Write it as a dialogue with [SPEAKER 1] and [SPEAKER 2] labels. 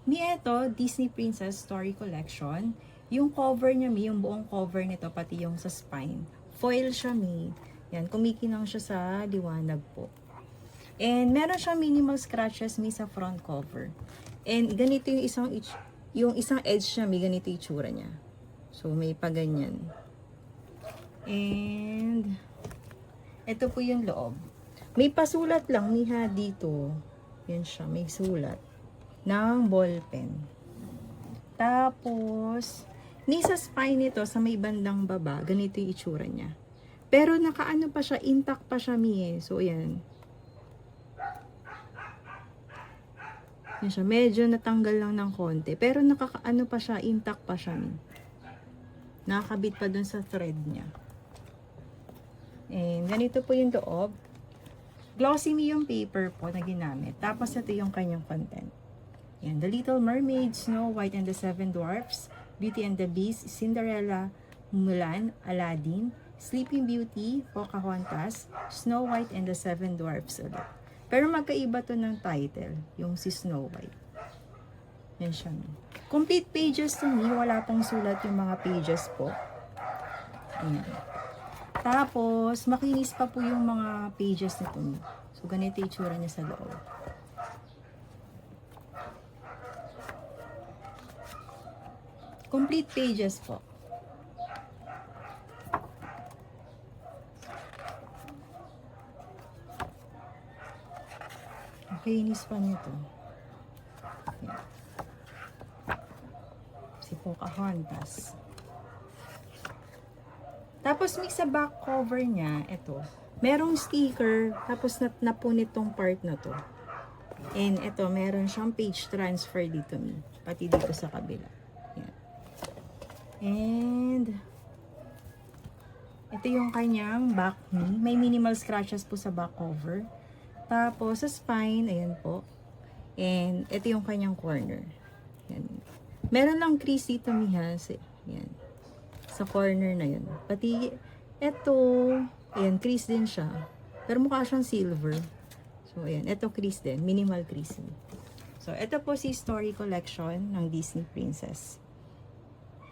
[SPEAKER 1] Mi, eto, Disney Princess Story Collection. Yung cover niya, Mi, yung buong cover nito, pati yung sa spine. Foil siya, Mi. Yan, kumikinang siya sa liwanag po. And meron siyang minimal scratches, Mi, sa front cover. And ganito yung isang edge niya, Mi, ganito yung itsura niya. So, may paganyan. And ito po yung loob. May pasulat lang, Mi, ha, dito. Yan siya, may sulat ng ballpen. Tapos, ni sa spine nito, sa may bandang baba, ganito yung itsura niya. Pero nakaano pa siya, intact pa siya, Mi, eh. So, ayan. Yan siya, medyo natanggal lang ng konti. Pero nakakaano pa siya, intact pa siya, Mi. Nakakabit pa dun sa thread niya. And ganito po yung loob. Glossy, Mi, yung paper po na ginamit. Tapos ito yung kanyang content. Yan, The Little Mermaid, Snow White and the Seven Dwarfs, Beauty and the Beast, Cinderella, Mulan, Aladdin, Sleeping Beauty, Pocahontas, Snow White and the Seven Dwarfs ulit. Pero magkaiba to ng title, yung si Snow White. Yan siya. Complete pages to, Mi, wala pong sulat yung mga pages po. Ayan. Tapos, makinis pa po yung mga pages nito, Mi. So, ganito yung itsura niya sa loob. Complete pages po. Makinis pa nito. Ayan. Si Pocahontas. Tapos mix sa back cover niya, ito. Merong sticker, tapos napunit tong part na to. And ito, meron siyang page transfer dito, Mi. Pati dito sa kabila. Yan. And ito yung kanyang back, Mi. May minimal scratches po sa back cover. Tapos sa spine, ayan po. And ito yung kanyang corner. Yan. Meron lang crease dito, Mi, ha. Yan. Sa corner na yun. Pati ito, ayan, crease din siya. Pero mukha siyang silver. So, ayan, ito crease din. Minimal crease. So, ito po si Story Collection ng Disney Princess.